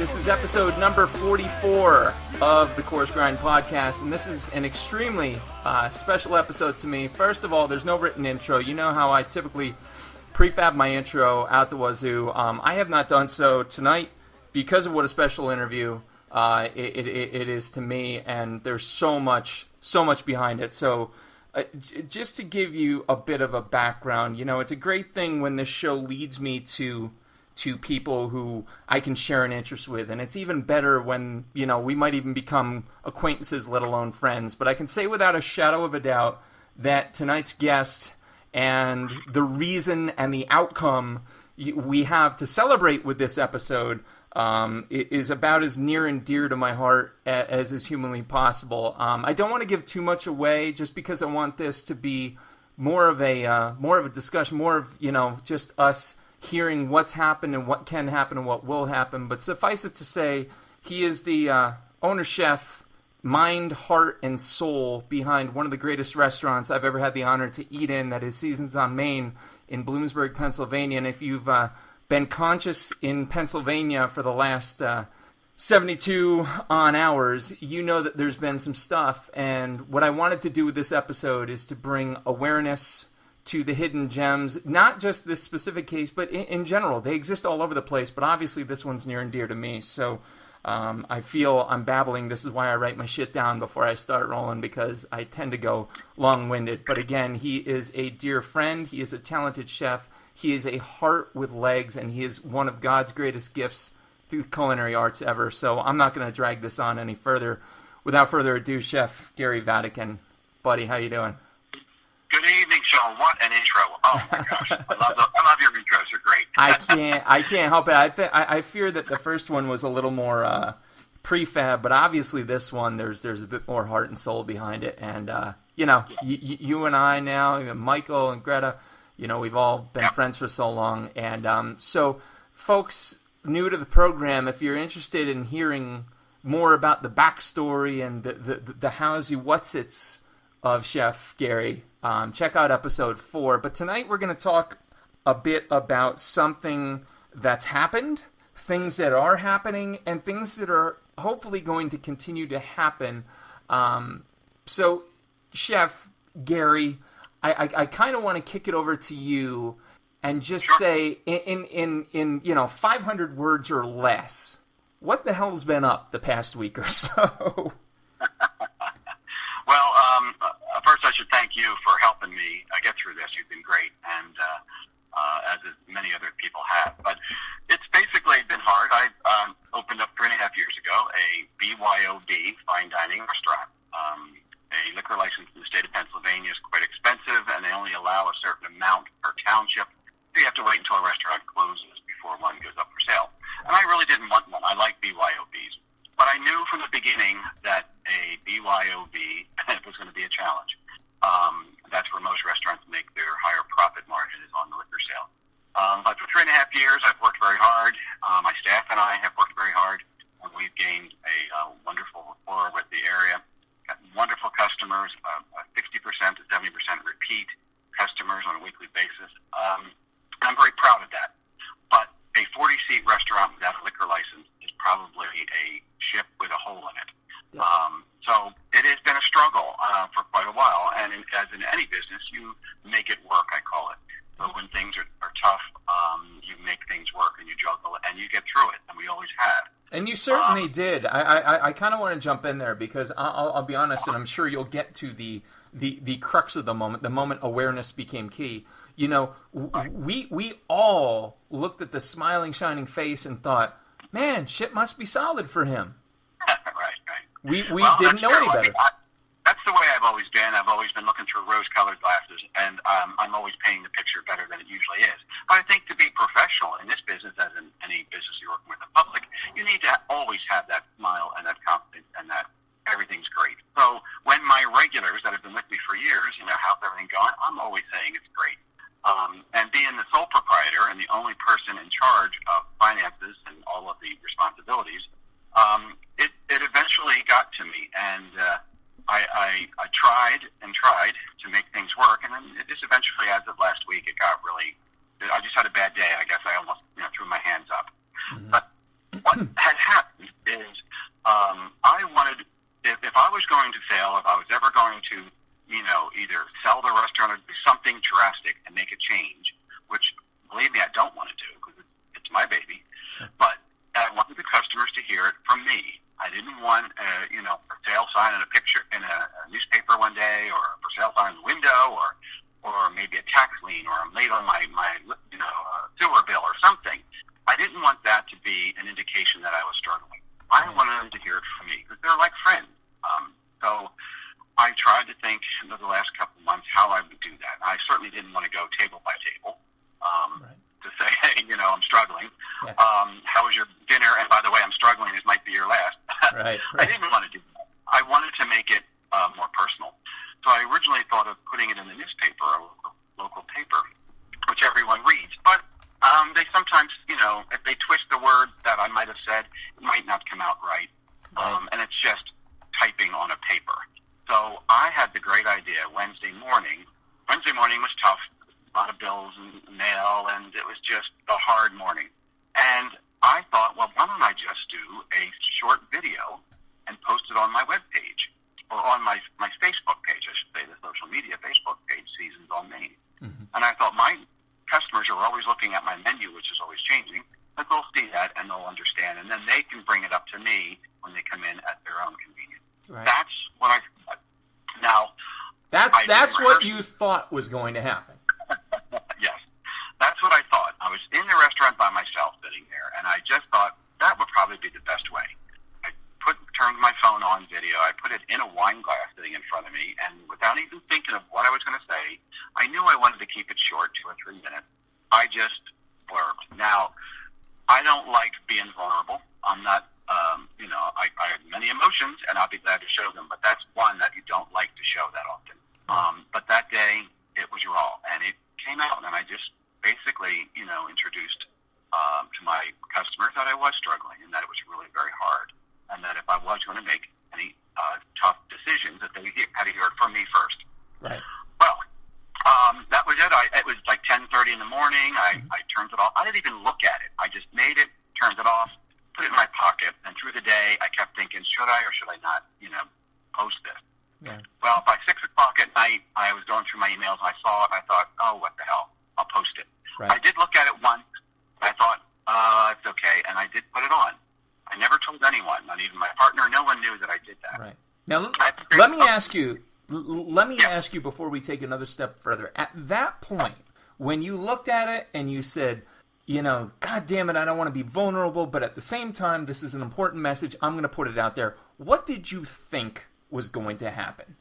This is episode number 44 of the Coarse Grind Podcast, and this is an extremely special episode to me. First of all, there's no written intro. You know how I typically prefab my intro out the wazoo. I have not done so tonight because of what a special interview it is to me, and there's so much behind it. So just to give you a bit of a background, you know, it's a great thing when this show leads me to people who I can share an interest with. And it's even better when, you know, we might even become acquaintances, let alone friends. But I can say without a shadow of a doubt that tonight's guest and the reason and the outcome we have to celebrate with this episode is about as near and dear to my heart as is humanly possible. I don't want to give too much away just because I want this to be more of a discussion, more of, you know, just us hearing what's happened and what can happen and what will happen. But suffice it to say, he is the owner chef, mind, heart, and soul behind one of the greatest restaurants I've ever had the honor to eat in, that is Seasons on Main in Bloomsburg, Pennsylvania. And if you've been conscious in Pennsylvania for the last 72 hours, you know that there's been some stuff. And what I wanted to do with this episode is to bring awareness to the hidden gems, not just this specific case, but in general. They exist all over the place, but obviously this one's near and dear to me. So I feel I'm babbling. This is why I write my shit down before I start rolling, because I tend to go long-winded. But again, he is a dear friend. He is a talented chef. He is a heart with legs, and he is one of God's greatest gifts to the culinary arts ever. So I'm not going to drag this on any further. Without further ado, Chef Gary Vadakin. Buddy, how you doing? Good evening, Shawn. What an intro! Oh my gosh, I love your intros. They're great. I can't help it. I fear that the first one was a little more prefab, but obviously this one there's a bit more heart and soul behind it. And you know, you and I now, Michael and Greta, you know, we've all been friends for so long. And so, folks new to the program, if you're interested in hearing more about the backstory and the how's you what's it's of Chef Gary, check out episode 4. But tonight we're going to talk a bit about something that's happened, things that are happening, and things that are hopefully going to continue to happen. So, Chef Gary, I kind of want to kick it over to you and just say, in you know, 500 words or less, what the hell's been up the past week or so? Well, first I should thank you for helping me get through this. You've been great, and as many other people have. But it's basically been hard. I opened up 3.5 years ago a BYOB, fine dining restaurant. A liquor license in the state of Pennsylvania is quite expensive, and they only allow a certain amount per township. So you have to wait until a restaurant closes before one goes up for sale. And I really didn't want one. I like BYOBs. But I knew from the beginning that a BYOB was going to be a challenge. That's where most restaurants make their higher profit margin, is on the liquor sale. But for 3.5 years, I've worked very hard. My staff and I have worked very hard. And we've gained a wonderful rapport with the area. Got wonderful customers, 60% to 70% repeat customers on a weekly basis. I'm very proud of that. But a 40-seat restaurant without a liquor license is probably a ship with a hole in it. Yeah. So it has been a struggle for quite a while, and as in any business, you make it work, I call it. So when things are tough, you make things work, and you juggle it, and you get through it, and we always have. And you certainly did. I kind of want to jump in there, because I'll be honest, and I'm sure you'll get to the crux of the moment awareness became key. You know, we all looked at the smiling, shining face and thought, man, shit must be solid for him. Right. We didn't know any better. That's the way I've always been. I've always been looking through rose-colored glasses, and I'm always painting the picture better than it usually is. But I think to be professional in this business, as in any business you're working with the public, you need to always have that smile and that confidence and that everything's great. So when my regulars that have been with me for years, you know, how's everything going, I'm always saying it's great. And being the sole proprietor and the only person in charge of finances and all of the responsibilities, it eventually got to me, and I tried to make things work, and then it just eventually, as of last week, it got really. I just had a bad day. I guess I almost threw my hands up. Mm-hmm. But what had happened? restaurant or do something drastic and make a change, which, believe me, I don't want to do because it's my baby. Sure. But I wanted the customers to hear it from me. I didn't want, a for sale sign in a picture in a newspaper one day, or a for sale sign in the window, or maybe a tax lien, or I'm late on my sewer bill or something. I didn't want that to be an indication that I was struggling. I wanted them to hear it from me because they're like friends. So I tried to think in the last couple of months how I would do that. I certainly didn't want to go table by table to say, hey, I'm struggling. Yeah. How was your dinner? And by the way, I'm struggling. This might be your last. Right. I didn't want to do that. I wanted to make it more personal. So I originally thought of putting it in the newspaper, or local paper, which everyone reads. But they sometimes, if they twist the word that I might have said, it might not come out right. And it's just typing on a paper. So I had the great idea Wednesday morning. Wednesday morning was tough. A lot of bills and mail, and it was just a hard morning. And I thought, well, why don't I just do a short video and post it on my webpage, or on my Facebook page, I should say, the social media Facebook page, Seasons on Maine. Mm-hmm. And I thought, my customers are always looking at my menu, which is always changing, but they'll see that and they'll understand, and then they can bring it up to me when they come in at their own convenience. Right. That's what I thought. Now, that's what you thought was going to happen. Yes, that's what I thought. I was in the restaurant by myself sitting there, and I just thought that would probably be the best way. I turned my phone on video. I put it in a wine glass sitting in front of me, and without even thinking of what I was going to say, I knew I wanted to keep it short, 2 or 3 minutes. I just blurbed. Now, I don't like being vulnerable. I'm not, I have many emotions, and I'll be glad to show them, but that's one that you don't like to show that often. But that day, it was raw, and it came out, and I just basically, introduced to my customers that I was struggling, and that it was really very hard, and that if I was going to make any tough decisions, that they had to hear it from me first. Right. Well, that was it. It was like 10:30 in the morning. I turned it off. I didn't even look at it. I just made it, turned it off, put it in my pocket, and through the day, I kept thinking, should I or should I not, post this? Yeah. Well, by 6 o'clock at night, I was going through my emails, and I saw it, and I thought, oh, what the hell? I'll post it. Right. I did look at it once. I thought, it's okay, and I did put it on. I never told anyone, not even my partner. No one knew that I did that. Right. Now, let me ask you. Let me ask you before we take another step further. At that point, when you looked at it and you said, God damn it, I don't want to be vulnerable, but at the same time, this is an important message. I'm going to put it out there. What did you think was going to happen?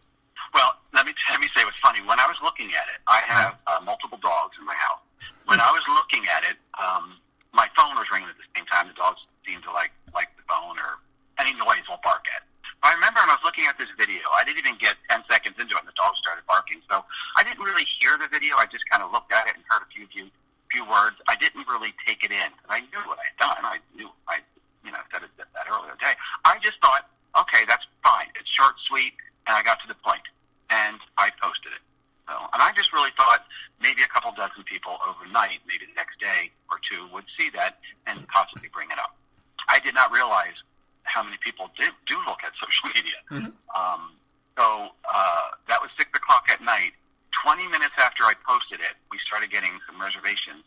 Well, let me say what's funny. When I was looking at it, I have multiple dogs in my house. When I was looking at it, my phone was ringing at the same time. The dogs seemed to like the phone, or any noise will bark at. But I remember when I was looking at this video, I didn't even get 10 seconds into it, and the dogs started barking. So I didn't really hear the video. I just kind of looked at it and heard a few words. I didn't really take it in, because I knew what I had done. I knew I said it that earlier day. I just thought, okay, that's fine. It's short, sweet, and I got to the point, and I posted it. So, and I just really thought maybe a couple dozen people overnight, maybe the next day or two, would see that and possibly bring it up. I did not realize how many people do look at social media. Mm-hmm. So that was 6 o'clock at night. 20 minutes after I posted it, we started getting some reservations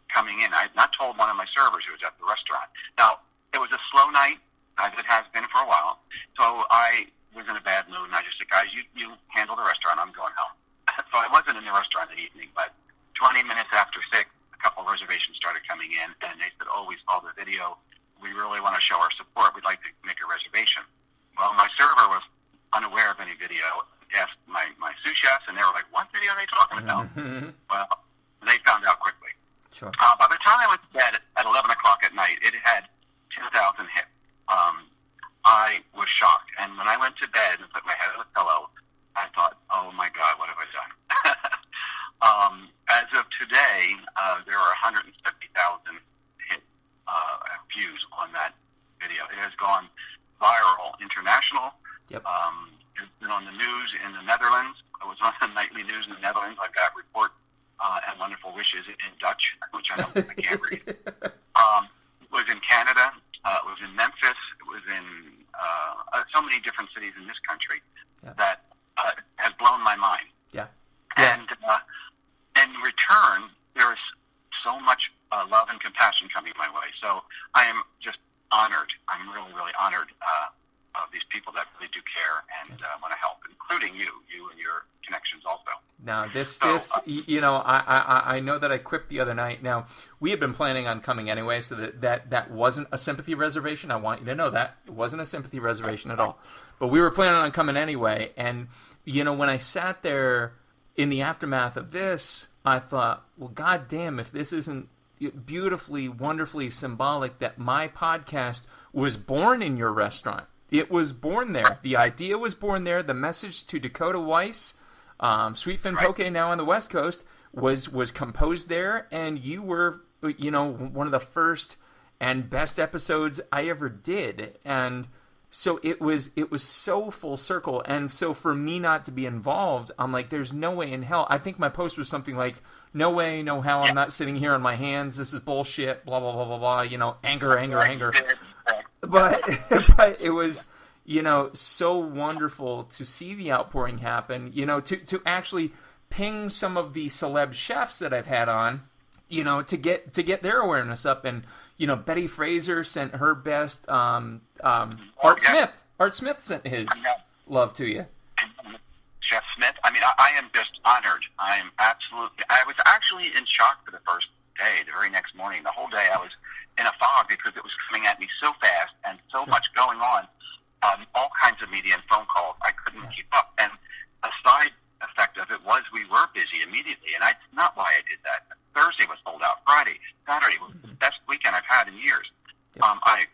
coming in. I had not told one of my servers who was at the restaurant. Now, it was a slow night, as it has been for a while. So I was in a bad mood, and I just said, guys, you handle the restaurant. I'm going home. So I wasn't in the restaurant that evening, but 20 minutes after 6, a couple of reservations started coming in, and they said, oh, we saw the video. We really want to show our support. We'd like to make a reservation. Well, my server was unaware of any video. Asked my sous chefs, and they were like, what video are they talking about? Mm-hmm. Well, they found out quickly. Sure. By the time I went to bed at 11 o'clock at night, it had 2,000 hits. I was shocked. And when I went to bed and put my head on the pillow, I thought, oh, my God, what have I done? As of today, there are 170,000 views on that video. It has gone viral, international. Yep. It's been on the news in the Netherlands. It was on the nightly news in the Netherlands. I got report and wonderful wishes in Dutch, which I can't read. It was in Canada. It was in Memphis. It was in so many different cities in this country that has blown my mind. Yeah. I know that I quipped the other night. Now, we had been planning on coming anyway, so that wasn't a sympathy reservation. I want you to know that. It wasn't a sympathy reservation at all. But we were planning on coming anyway. And, when I sat there in the aftermath of this, I thought, well, goddamn, if this isn't beautifully, wonderfully symbolic that my podcast was born in your restaurant. It was born there. The idea was born there. The message to Dakota Weiss, Sweet Fin Poke now on the West Coast, was composed there, and you were, one of the first and best episodes I ever did. And so it was so full circle. And so for me not to be involved, I'm like, there's no way in hell. I think my post was something like, no way, no how, I'm not sitting here on my hands. This is bullshit, blah, blah, blah, blah, blah, anger. But it was, so wonderful to see the outpouring happen, to actually ping some of the celeb chefs that I've had on, to get their awareness up. And, Betty Fraser sent her best, Art Smith sent his love to you. Chef Smith, I am just honored. I was actually in shock for the first day, the very next morning. The whole day I was in a fog because it was coming at me so fast and so much going on. All kinds of media and phone calls. I couldn't keep up. And a side effect of it was we were busy immediately, and that's not why I did that. Thursday was sold out. Friday, Saturday was the best weekend I've had in years. I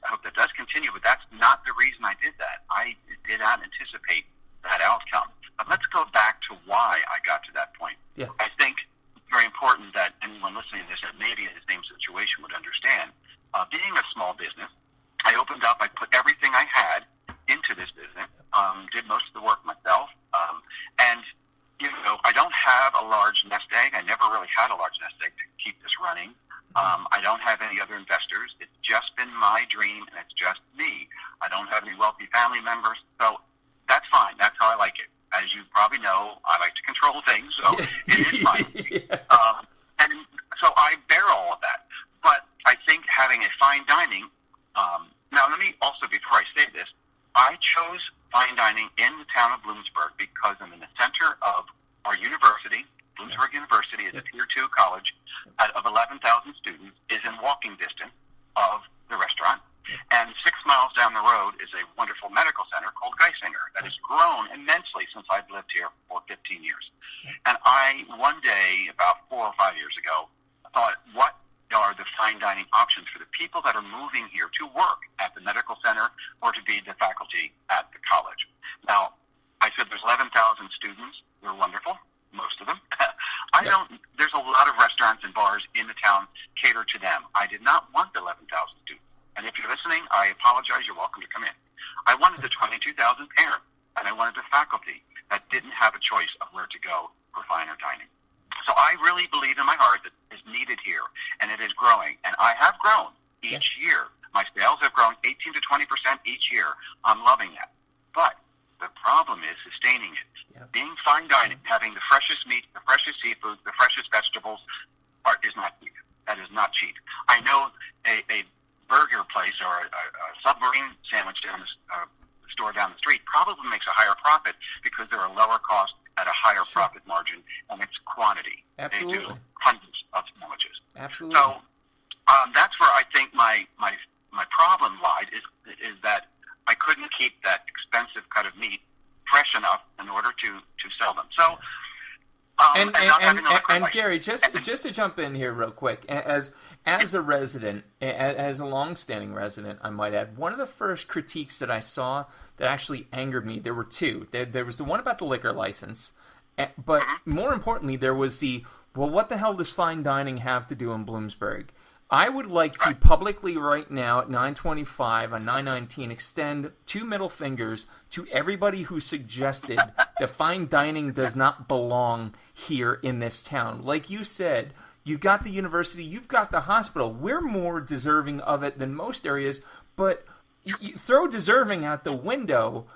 hope that does continue, but that's not the reason I did that. I did not anticipate that outcome. But let's go back to why I got to that point. Yeah. I think it's very important that anyone listening to this that maybe in the same situation would understand. Being a small business, I opened up, I put everything I had into this business, did most of the work myself, and I don't have a large nest egg. I never really had a large nest egg to keep this running. I don't have any other investors. It's just been my dream, and it's just me. I don't have any wealthy family members, so that's fine. That's how I like it. As you probably know, I like to control things, so it is fine. And so I bear all of that. But I think having a fine dining, now let me also, before I say this, I chose fine dining in the town of Bloomsburg because I'm in the center of our university. Bloomsburg University is a Tier 2 college of 11,000 students, is in walking distance of the restaurant. And 6 miles down the road is a wonderful medical center called Geisinger that has grown immensely since I've lived here for 15 years. And I, one day, about 4 or 5 years ago, thought, what are the fine dining options for the people that are moving here to work at the medical center or to be the faculty at the college? Now, I said there's 11,000 students. They're wonderful, most of them. There's a lot of restaurants and bars in the town cater to them. I did not want the 11,000 students. And if you're listening, I apologize. You're welcome to come in. I wanted the 22,000 parents, and I wanted the faculty that didn't have a choice of where to go for finer dining. So I really believe in my heart that is needed here, and it is growing. And I have grown each year. My sales have grown 18 to 20% each year. I'm loving that. But the problem is sustaining it. Being fine dining, having the freshest meat, the freshest seafood, the freshest vegetables is not cheap. That is not cheap. I know a burger place or a submarine sandwich down the store down the street probably makes a higher profit because they're a lower cost at a higher profit margin, and it's quantity. Absolutely. They do hundreds of sandwiches. Absolutely. So that's where I think my problem lied is that I couldn't keep that expensive cut of meat fresh enough in order to sell them. So and Gary, just to jump in here real quick, as a resident, as a long-standing resident, I might add, one of the first critiques that I saw that actually angered me, there were two. There was the one about the liquor license, but more importantly, there was well, what the hell does fine dining have to do in Bloomsburg? I would like to publicly right now at 9:25 on 9:19 extend 2 middle fingers to everybody who suggested that fine dining does not belong here in this town. Like you said, you've got the university, you've got the hospital. We're more deserving of it than most areas, but you throw deserving out the window.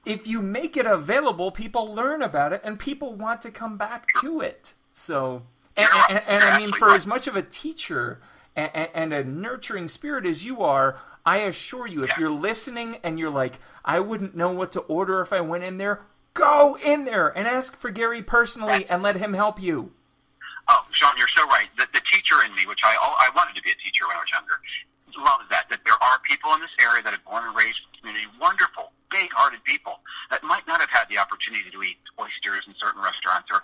If you make it available, people learn about it, and people want to come back to it. So, and I mean, for as much of a teacher and a nurturing spirit as you are, I assure you, if you're listening and you're like, I wouldn't know what to order if I went in there, Go in there and ask for Gary personally and let him help you. Oh, Shawn, you're so right. The teacher in me, which I wanted to be a teacher when I was younger, loves that there are people in this area that are born and raised in the community, wonderful, big-hearted people that might not have had the opportunity to eat oysters in certain restaurants or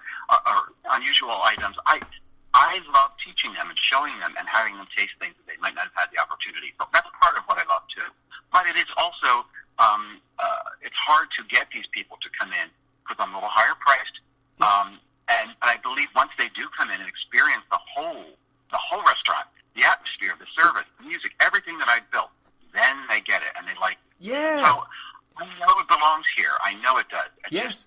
unusual items. I love teaching them and showing them and having them taste things that they might not have had the opportunity. So that's part of what I love, too. But it is also, it's hard to get these people to come in because I'm a little higher priced. And I believe once they do come in and experience the whole restaurant, the atmosphere, the service, the music, everything that I've built, then they get it and they like it. Yeah. So I know it belongs here. I know it does.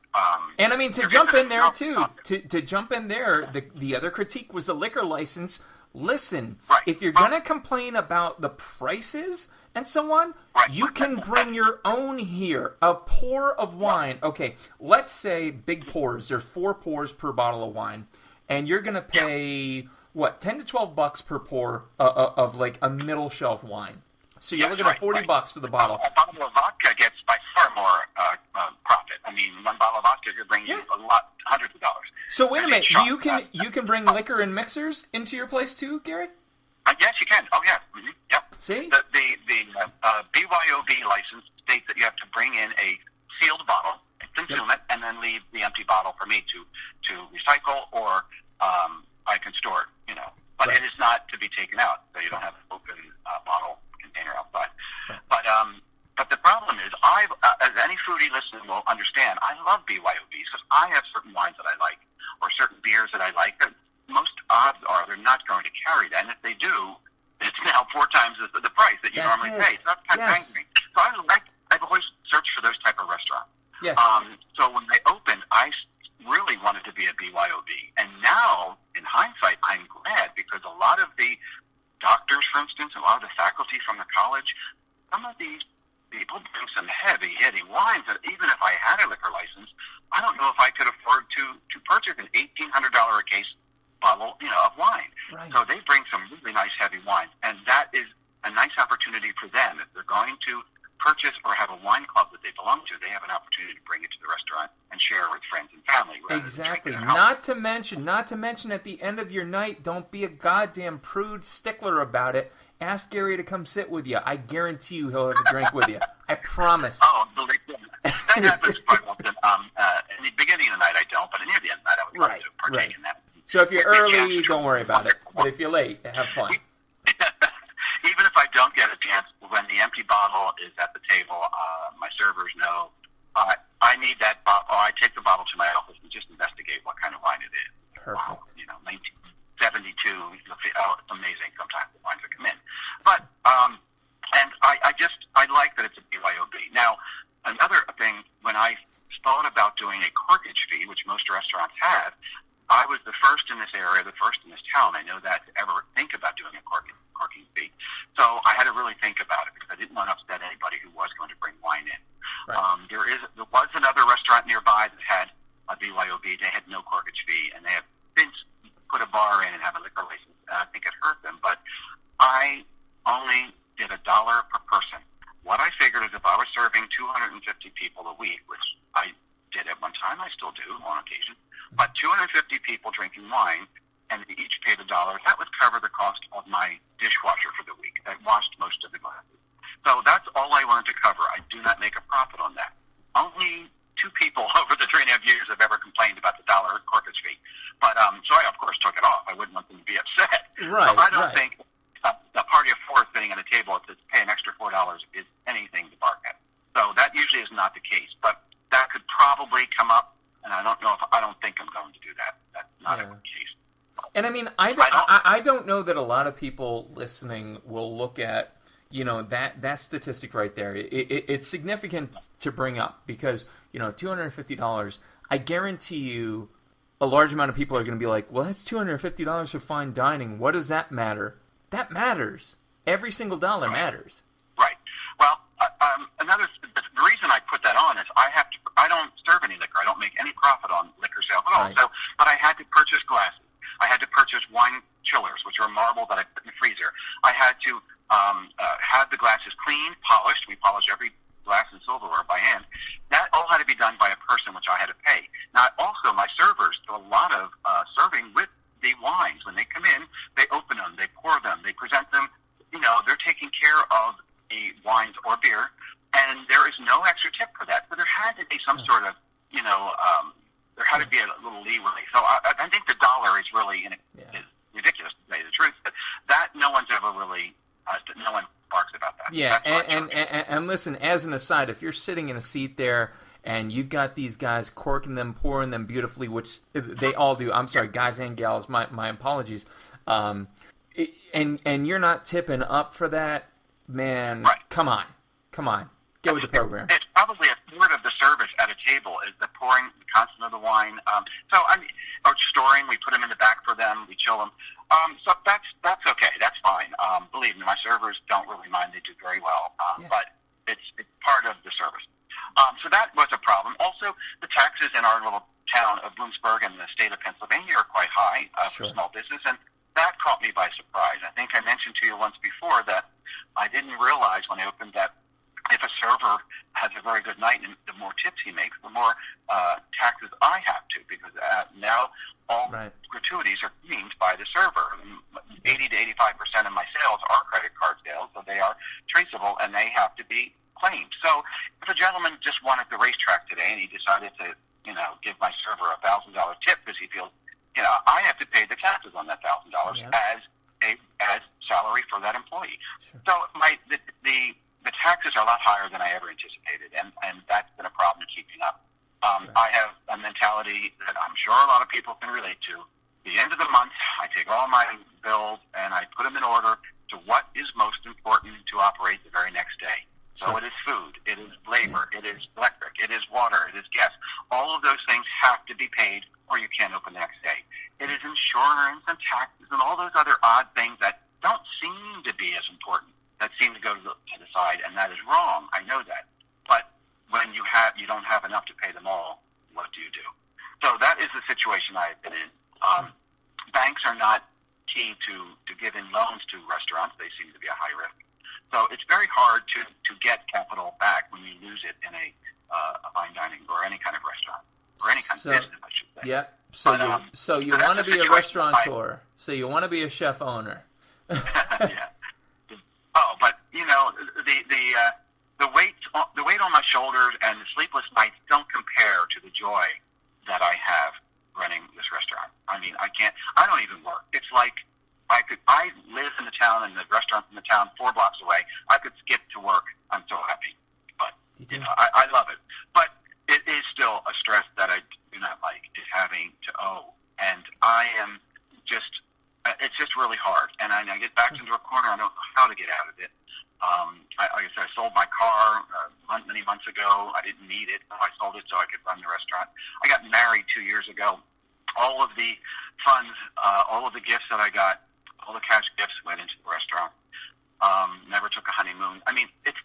And I mean, to jump in there too, to jump in there, the other critique was the liquor license. Listen, if you're going to complain about the prices and so on, you can bring your own here. A pour of wine. Okay, let's say big pours. There's 4 pours per bottle of wine. And you're going to pay, what, $10 to $12 per pour of like a middle shelf wine. So you're looking at $40 for the bottle. A bottle of vodka gets by far more profit. I mean, one bottle of vodka could bring you a lot, hundreds of dollars. So wait a minute, you can bring liquor and mixers into your place too, Gary? Yes, you can. Oh, yeah. Mm-hmm. Yep. See? The BYOB license states that you have to bring in a sealed bottle, consume it, and then leave the empty bottle for me to recycle, or I can store it, But it is not to be taken out, so you don't have an open bottle container outside. But the problem is, as any foodie listener will understand, I love BYOBs because I have certain wines that I like, or certain beers that I like. Most odds are they're not going to carry that, and if they do, it's now 4 times the price that you normally pay. So that's kind of angry. So I've always searched for those type of restaurants. Yes. So when they opened, I really wanted to be a BYOB, and now in hindsight, I'm glad because a lot of the doctors, for instance, a lot of the faculty from the college, some of these people bring some heavy-hitting wines that even if I had a liquor license, I don't know if I could afford to purchase an $1,800 a case bottle, of wine. Right. So they bring some really nice heavy wines, and that is a nice opportunity for them. If they're going to purchase or have a wine club that they belong to, they have an opportunity to bring it to the restaurant and share with friends and family. Exactly. Not to mention at the end of your night, don't be a goddamn prude stickler about it. Ask Gary to come sit with you. I guarantee you he'll have a drink with you. I promise. Oh, believe me. That happens quite often. In the beginning of the night, I don't, but near the end of the night, I would love to partake in that. So if you're early, don't worry about it. But if you're late, have fun. Even if I don't get a chance, when the empty bottle is at the table, my servers know I need that bottle. I take the bottle to my office and just investigate what kind of wine it is. Perfect. 1972. It's amazing sometimes the wines that come in. But and I like that it's a BYOB. Now, another thing, when I thought about doing a corkage fee, which most restaurants have, I was the first in this area, the first in this town, I know that, to ever think about doing a corking fee. So I had to really think about it because I didn't want to upset anybody who was going to bring wine in. Right. There was another restaurant nearby that had a BYOB. They had no corkage fee, and they have since put a bar in and have a liquor license. I think it hurt them, but I only did $1 per person. What I figured is if I was serving 250 people a week, which I did at one time, I still do on occasion, but 250 people drinking wine, and they each paid $1, that would cover the cost of my dishwasher for the week. I washed most of the glasses. So that's all I wanted to cover. I do not make a profit on that. Only 2 people over the 3.5 years have ever complained about the $1 corkage fee. But so I, of course, took it off. I wouldn't want them to be upset. Right, so I don't think a party of 4 sitting at a table to pay an extra $4 is anything to bark at. So that usually is not the case. But that could probably come up, and I don't think I'm going to do that. That's not a good case. And I mean, I don't know that a lot of people listening will look at, that statistic right there. It's significant to bring up because, $250, I guarantee you a large amount of people are going to be like, well, that's $250 for fine dining. What does that matter? That matters. Every single dollar matters. Right. Well, the reason I put that on is I don't serve any liquor. I don't make any profit on liquor sales at all. Right. So, but I had to purchase glasses. I had to purchase wine chillers, which are marble that I put in the freezer. I had to have the glasses cleaned, polished. We polish every glass and silverware by hand. That all had to be done by a person, which I had to pay. Now, also, my servers do a lot of serving with the wines. When they come in, they open them, they pour them, they present them. They're taking care of the wines or beer, and there is no extra tip for that. So there had to be some sort of, there had to be a little leeway. So I think the dollar is really is ridiculous, to tell you the truth. But that no one's ever really, no one barks about that. Yeah, and listen, as an aside, if you're sitting in a seat there and you've got these guys corking them, pouring them beautifully, which they all do. I'm sorry, guys and gals, my apologies. And you're not tipping up for that, man. Right. Come on, get with the program. It's probably a third of the service at a table is the pouring, the constant of the wine. Or storing. We put them in the back for them. We chill them. So that's okay. That's fine. Believe me, my servers don't really mind. They do very well. But it's part of the service. So that was a problem. Also, the taxes in our little town of Bloomsburg and the state of Pennsylvania are quite high for small business, and that caught me by surprise. I think I mentioned to you once before that I didn't realize when I opened that if a server has a very good night, and the more tips he makes, the more taxes I have to, because now all gratuities are claimed by the server. 80 to 85% of my sales are credit card sales, so they are traceable, and they have to be claimed. So if a gentleman just won at the racetrack today and he decided to, give my server a $1,000 tip because he feels, I have to pay the taxes on that $1,000 as salary for that employee. Sure. So the taxes are a lot higher than I ever anticipated, and that's been a problem keeping up. I have a mentality that I'm sure a lot of people can relate to. The end of the month, I take all my bills and I put them in order to what is most important to operate the very next day. So it is food, it is labor, it is electric, it is water, it is gas. All of those things have to be paid or you can't open the next day. It is insurance and taxes and all those other odd things that don't seem to be as important, that seem to go to the side, and that is wrong. I know that. But when you don't have enough to pay them all, what do you do? So that is the situation I have been in. Banks are not key to giving loans to restaurants. They seem to be a high risk. So it's very hard to get capital back when you lose it in a fine dining or any kind of restaurant or any kind of business, I should say. Yeah. So you want to be a restaurateur. So you want to be a chef owner. Yeah. Oh, but the weight on my shoulders and the sleepless nights don't compare to the joy that I have running this restaurant. I mean, I don't even work. It's like I live in the town and the restaurant's in the town 4 blocks away. I could skip to work. I'm so happy. But, I love it. But it is still a stress that I do not like, is having to owe. And it's just really hard. And I get backed into a corner. I don't know how to get out of it. Like I said, I sold my car many months ago. I didn't need it. I sold it so I could run the restaurant. I got married 2 years ago. All of the funds, all of the gifts that I got, all the cash gifts went into the restaurant. Never took a honeymoon. I mean, it's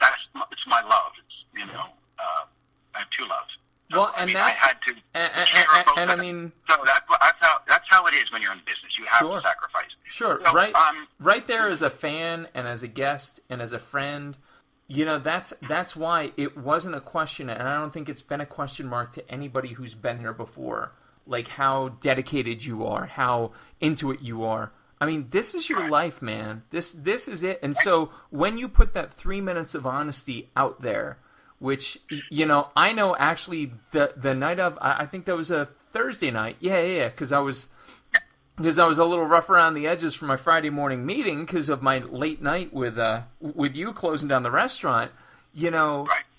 my love. It's, I have 2 loves. So, well, and I had to care about and that. I mean, so that's how it is when you're in business. You have to sacrifice. Sure, so, right there as a fan and as a guest and as a friend, that's why it wasn't a question, and I don't think it's been a question mark to anybody who's been here before, like how dedicated you are, how into it you are. I mean, this is your life, man. This is it. And so when you put that 3 minutes of honesty out there, which, I know actually the night of, I think that was a Thursday night. Yeah, because I was a little rough around the edges for my Friday morning meeting because of my late night with you closing down the restaurant.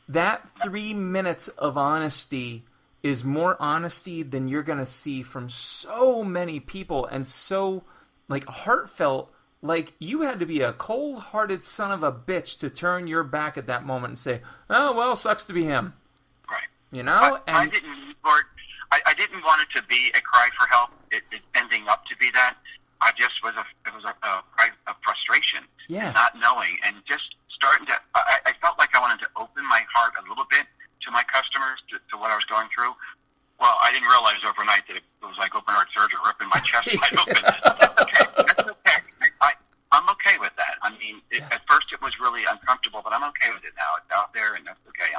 That 3 minutes of honesty is more honesty than you're going to see from so many people, and so heartfelt. Like, you had to be a cold-hearted son of a bitch to turn your back at that moment and say, "Oh well, sucks to be him." Right. I didn't want it to be a cry for help. It ending up to be that. It was a frustration. Yeah. Not knowing and just starting to. I felt like I wanted to open my heart a little bit to my customers, to what I was going through. Well, I didn't realize overnight that it was like open heart surgery, ripping my chest wide open. That's okay. I'm okay with that. I mean, at first it was really uncomfortable, but I'm okay with it now. It's out there, and that's okay.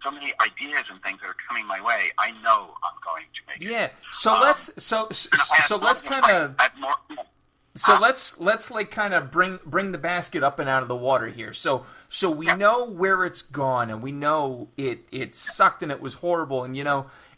so many ideas and things that are coming my way. I know I'm going to make it. Yeah. So let's like kind of bring the basket up and out of the water here. So we know where it's gone, and we know it sucked and it was horrible. And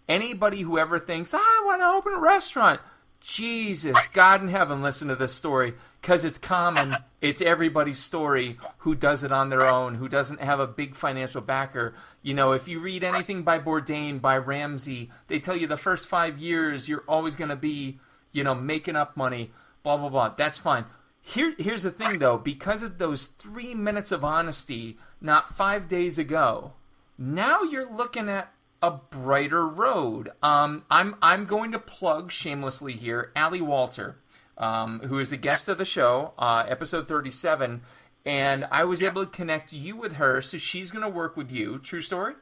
anybody who ever thinks I want to open a restaurant, Jesus, God in heaven, listen to this story, because it's common. It's everybody's story who does it on their own, who doesn't have a big financial backer. If you read anything by Bourdain, by Ramsey, they tell you the first 5 years you're always going to be, making up money, blah, blah, blah. That's fine. Here's the thing, though. Because of those 3 minutes of honesty, not 5 days ago, now you're looking at a brighter road. I'm going to plug shamelessly here Allie Walter, who is a guest of the show, episode 37, and I was able to connect you with her, so she's going to work with you. True story?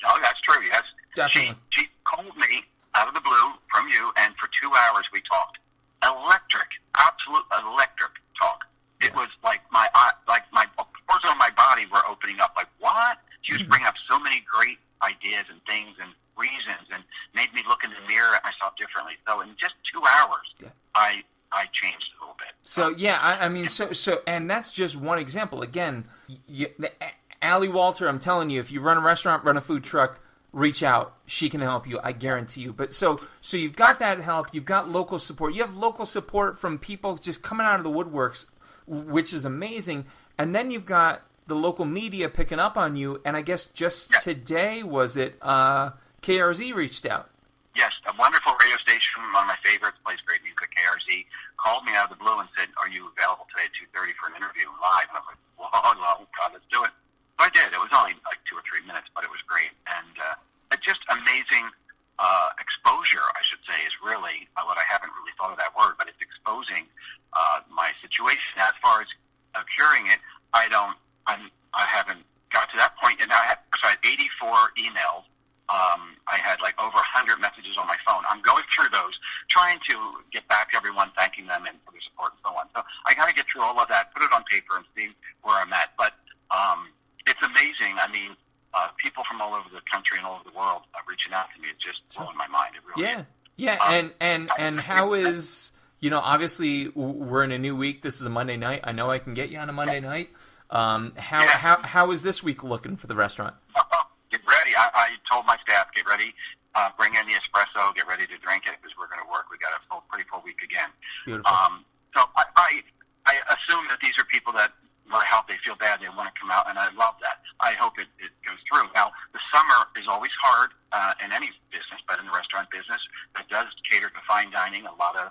Oh, that's true, yes. Definitely. She called me out of the blue from you, and for 2 hours we talked. Electric, absolute electric talk. It was like my pores on my body were opening up. Like, what? She was bringing up so many great ideas and things and reasons, and made me look in the mirror at myself differently. So in just 2 hours, I changed a little bit. So I mean, and that's just one example. Again, Allie Walter, I'm telling you, if you run a restaurant, run a food truck, reach out. She can help you, I guarantee you. But so you've got that help. You've got local support. You have local support from people just coming out of the woodworks, which is amazing. And then you've got the local media picking up on you. And I guess just today, was it, KRZ reached out? Yes, a wonderful radio station, one of my favorites, plays great music, KRZ, called me out of the blue and said, are you available today at 2:30 for an interview live? And I was like, well, God, let's do it. So I did. It was only like 2 or 3 minutes, but it was great. And it's just amazing exposure, I should say, is really what I haven't really thought of that word, but it's exposing my situation. As far as curing it, I haven't got to that point. And I had 84 emails. I had like over 100 messages on my phone. I'm going through those, trying to get back to everyone, thanking them and for their support and so on. So I got to get through all of that, put it on paper, and see where I'm at. But it's amazing. I mean, people from all over the country and all over the world reaching out to me. It's just blowing my mind. It really is. Yeah. And how is, obviously we're in a new week. This is a Monday night. I know I can get you on a Monday night. How is this week looking for the restaurant? Get ready. I told my staff, get ready, bring in the espresso, get ready to drink it, because we're going to work. We got a pretty full week again. Beautiful. So I assume that these are people that want to help. They feel bad. They want to come out, and I love that. I hope it goes through. Now, the summer is always hard in any business, but in the restaurant business, that does cater to fine dining. A lot of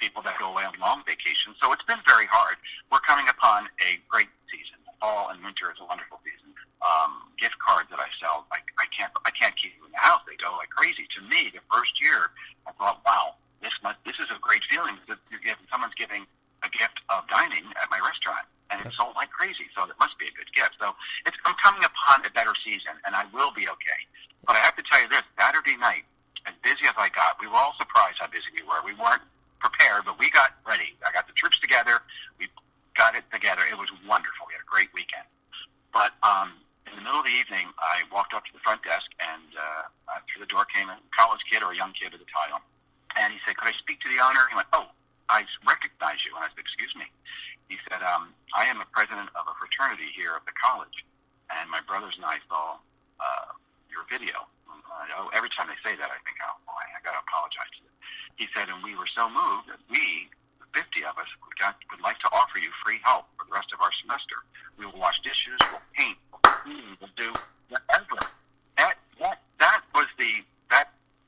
people that go away on long vacations. So it's been very hard. We're coming upon a great season. Fall and winter is a wonderful season. Gift cards that I sell, I can't keep them in the house. They go like crazy. To me, the first year, I thought, wow, this is a great feeling. Someone's giving a gift of dining at my restaurant, and it's sold like crazy. So it must be a good gift. So I'm coming upon a better season, and I will be okay. But I have to tell you this: Saturday night, as busy as I got, we were all surprised how busy we were. We weren't prepared, but we got ready. I got the troops together. We got it together. It was wonderful. We had a great weekend. But in the middle of the evening, I walked up to the front desk, and through the door came a college kid or a young kid at the time, and he said, "Could I speak to the owner?" He went, "Oh, I recognize you." And I said, "Excuse me." He said, "I am a president of a fraternity here at the college, and my brothers and I saw your video." Every time they say that, I think, "Oh boy, I got to apologize to them." He said, "And we were so moved that we, the 50 of us, would like to offer you free help for the rest of our semester. We will wash dishes, we'll paint, we'll clean, we'll do whatever." That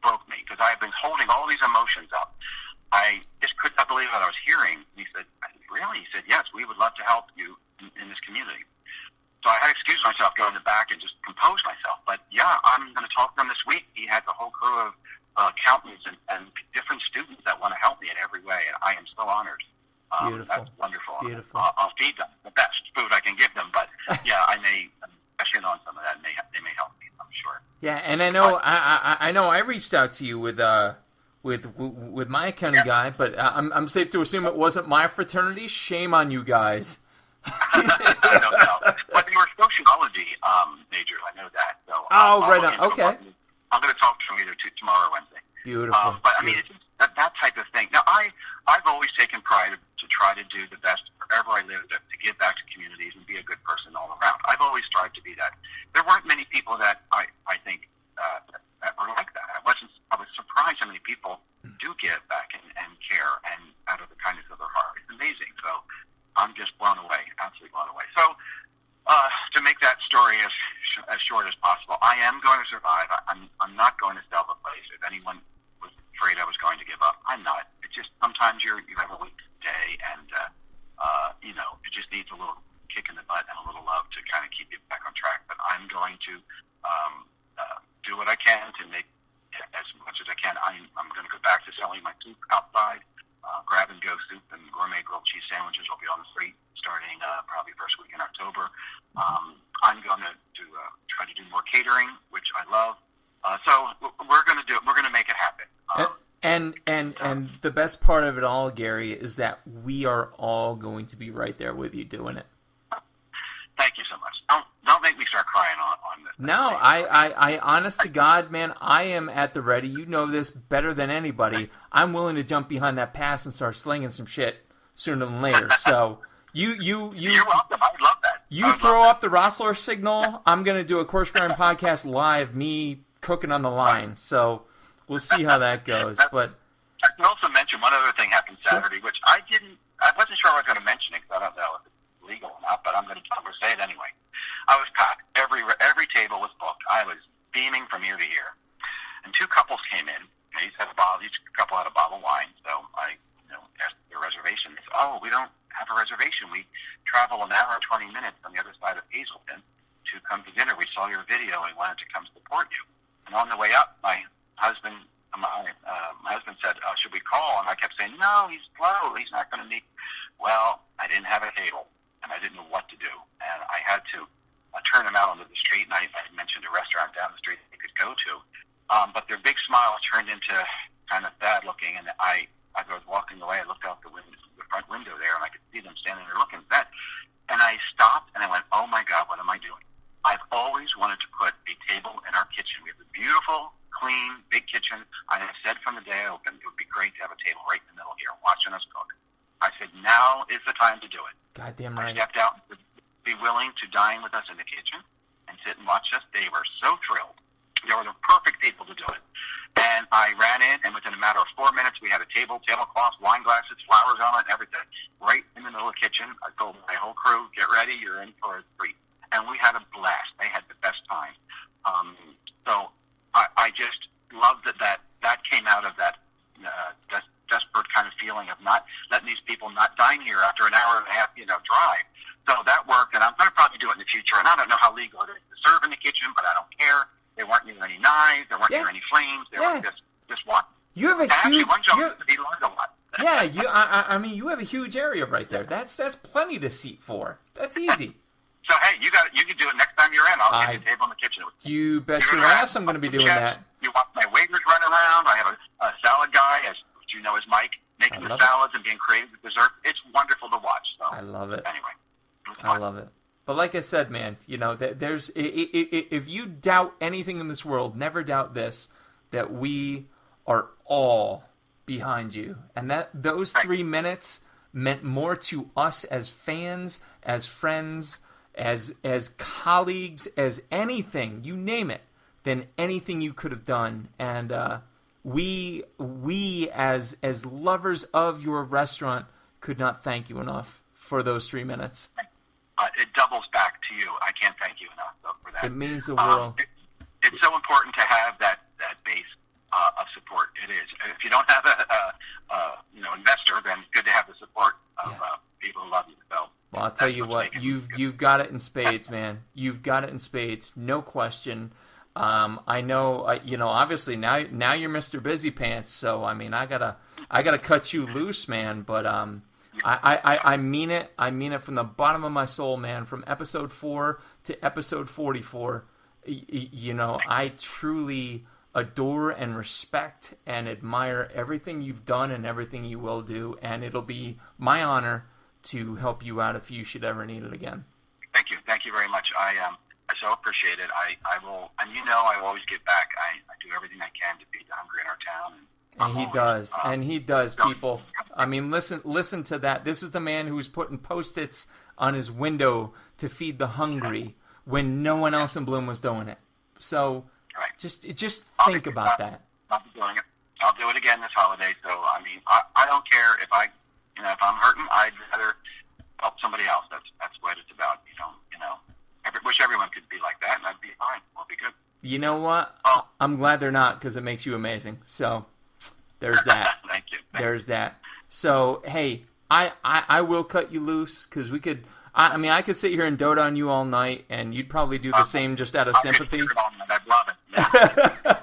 broke me, because I have been holding all these emotions up. I just could not believe what I was hearing. He said, "Really?" He said, "Yes, we would love to help you in this community." So I had to excuse myself, go in the back, and just compose myself. But yeah, I'm going to talk to them this week. He has a whole crew of accountants and different students that want to help me in every way, and I am so honored. Beautiful. That's wonderful. Beautiful. I'll feed them the best food I can give them, but yeah, I may cash in on some of that. They may help me, I'm sure. Yeah, and I know I know I reached out to you with my accounting guy, but I'm safe to assume it wasn't my fraternity. Shame on you guys. I don't know. But they were sociology majors, I know that. Oh, right on. Okay. I'm going to talk to him either tomorrow or Wednesday. Beautiful. But I mean, it's that type of thing. Now, I've always taken pride to try to do the best wherever I live, to give back to communities and be a good person all around. I've always tried to be that. There weren't many people that I think that were like that. I was surprised how many people do give back and care and out of the kindness of their heart. It's amazing. So I'm just blown away, absolutely blown away. So to make that story as short as possible, I am going to survive. I'm not going to sell the place. If anyone was afraid I was going to give up, I'm not. It's just sometimes you have a weak day, and it just needs a little kick in the butt and a little love to kind of keep you back on track. But I'm going to do what I can to make as much as I can. I'm going to go back to selling my soup outside. Grab-and-go soup and gourmet grilled cheese sandwiches will be on the street starting probably first week in October. I'm going to try to do more catering, which I love. So we're going to do it. We're going to make it happen. And the best part of it all, Gary, is that we are all going to be right there with you doing it. Thank you so much. Don't make me start crying on this. No, I honest to God, man, I am at the ready. You know this better than anybody. I'm willing to jump behind that pass and start slinging some shit sooner than later. So you're welcome. I'd love that. You throw up the Rosler signal. I'm going to do a Coarse Grind podcast live, me cooking on the line. So we'll see how that goes. But I can also mention one other thing happened Saturday, which I wasn't sure I was going to mention it because I don't know if it's legal or not, but I'm going to say it anyway. I was packed. Every table was booked. I was beaming from ear to ear. And two couples came in. Each couple had a bottle of wine. So I asked their reservation. They said, "Oh, we don't have a reservation. We travel an hour and 20 minutes on the other side of Hazleton to come to dinner. We saw your video and wanted to come support you." And on the way up, my husband said, "Should we call?" And I kept saying, "No, he's slow. He's not going to meet." Well, I didn't have a table, and I didn't know what to do. And I had to turn them out onto the street, and I mentioned a restaurant down the street they could go to. But their big smiles turned into kind of bad looking, and as I was walking away, I looked out the front window there, and I could see them standing there looking at that. And I stopped, and I went, "Oh, my God, what am I doing?" I've always wanted to put a table in our kitchen. We have a beautiful, clean, big kitchen. I have said from the day I opened, it would be great to have a table right in the middle here watching us cook. I said, now is the time to do it. Goddamn right. I stepped out and be willing to dine with us in the kitchen and sit and watch us. They were so thrilled. They were the perfect people to do it. And I ran in, and within a matter of 4 minutes, we had a tablecloth, wine glasses, flowers on it, and everything, right in the middle of the kitchen. I told my whole crew, "Get ready, you're in for a treat." And we had a blast. They had the best time. So I just loved that came out of that desperate kind of feeling of not letting these people not dine here after an hour and a half, drive. So that worked, and I'm going to probably do it in the future. And I don't know how legal it is to serve in the kitchen, but I don't care. There weren't near any knives. There weren't near any flames. There were just one. You have a huge. One gentleman, he learned a lot. Yeah, I mean, you have a huge area right there. That's plenty to seat for. That's easy. So hey, you can do it next time you're in. I'll get you a table in the kitchen. You bet your ass I'm going to be doing that. You watch my waiters run around. I have a salad guy, as you know, is Mike, making the salads and being creative with dessert. It's wonderful to watch. So I love it. Anyway, I love it. But like I said, man, there's if you doubt anything in this world, never doubt this: that we are all behind you, and that those 3 minutes meant more to us as fans, as friends, as colleagues, as anything, you name it, than anything you could have done. And we as lovers of your restaurant could not thank you enough for those 3 minutes. It doubles back to you. I can't thank you enough for that. It means the world. It's so important to have that base of support. It is. If you don't have a investor, then good to have the support of people who love you. So, well, I'll tell you what, you've got it in spades, man. You've got it in spades, no question. I know, obviously now you're Mr. Busy Pants, so I mean, I gotta cut you loose, man. But I mean it. I mean it from the bottom of my soul, man. From episode 4 to episode 44, I truly adore and respect and admire everything you've done and everything you will do, and it'll be my honor to help you out if you should ever need it again. Thank you very much. I so appreciate it. I will, and I will always give back. I do everything I can to feed the hungry in our town. And he does, people. I mean, listen to that. This is the man who's putting Post-its on his window to feed the hungry when no one else in Bloom was doing it. So just think about that. I'll be doing it. I'll do it again this holiday. So I mean, I don't care if if I'm hurting, I'd rather help somebody else. That's what it's about. Wish everyone could be like that, and I'd be fine. I'll be good. You know what? I'm glad they're not, because it makes you amazing. So there's that. Thank you. There's that. So hey, I will cut you loose, because we could. I mean, I could sit here and dote on you all night, and you'd probably do the same just out of sympathy. I'd love it. Yeah.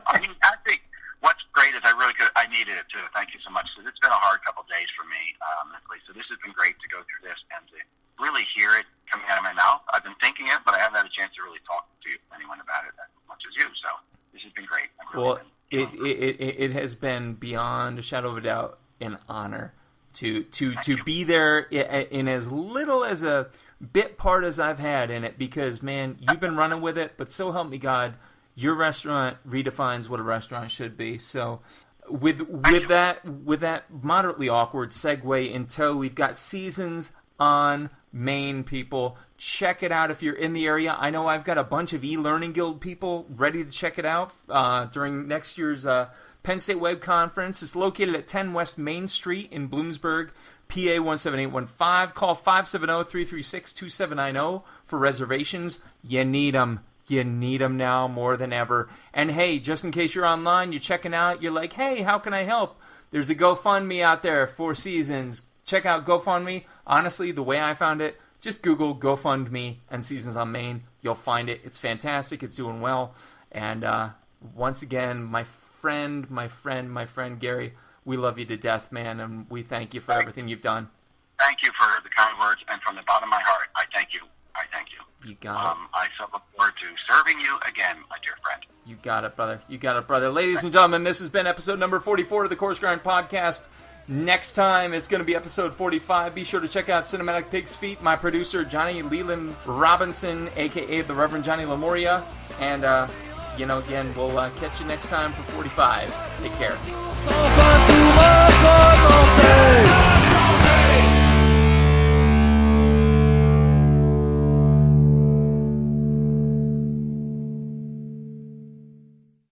I mean, I think what's great is I needed it too. Thank you so much. Because it's been a hard couple of days for me mentally. So this has been great to go through this and to really hear it coming out of my mouth. I've been thinking it, but I haven't had a chance to really talk to anyone about it as much as you. So this has been great. It has been beyond a shadow of a doubt an honor to be there in as little as a bit part as I've had in it, because man, you've been running with it, but so help me God, your restaurant redefines what a restaurant should be. So with that moderately awkward segue in tow, we've got Seasons on Main, people. Check it out if you're in the area. I know I've got a bunch of e-learning guild people ready to check it out during next year's Penn State Web Conference. It's located at 10 West Main Street in Bloomsburg, PA 17815. Call 570-336-2790 for reservations. You need them. You need them now more than ever. And hey, just in case you're online, you're checking out, you're like, hey, how can I help? There's a GoFundMe out there for Seasons. Check out GoFundMe. Honestly, the way I found it, just Google GoFundMe and Seasons on Main. You'll find it. It's fantastic. It's doing well. And once again, my friend Gary, we love you to death, man, and we thank you for everything you've done. Thank you for the kind words, and from the bottom of my heart, I thank you. You got it. I so look forward to serving you again, my dear friend. You got it, brother. You got it, brother. Ladies and gentlemen, this has been episode number 44 of the Coarse Grind Podcast. Next time, it's going to be episode 45. Be sure to check out Cinematic Pig's Feet, my producer, Johnny Leland Robinson, a.k.a. the Reverend Johnny Lamoria. And, again, we'll catch you next time for 45. Take care.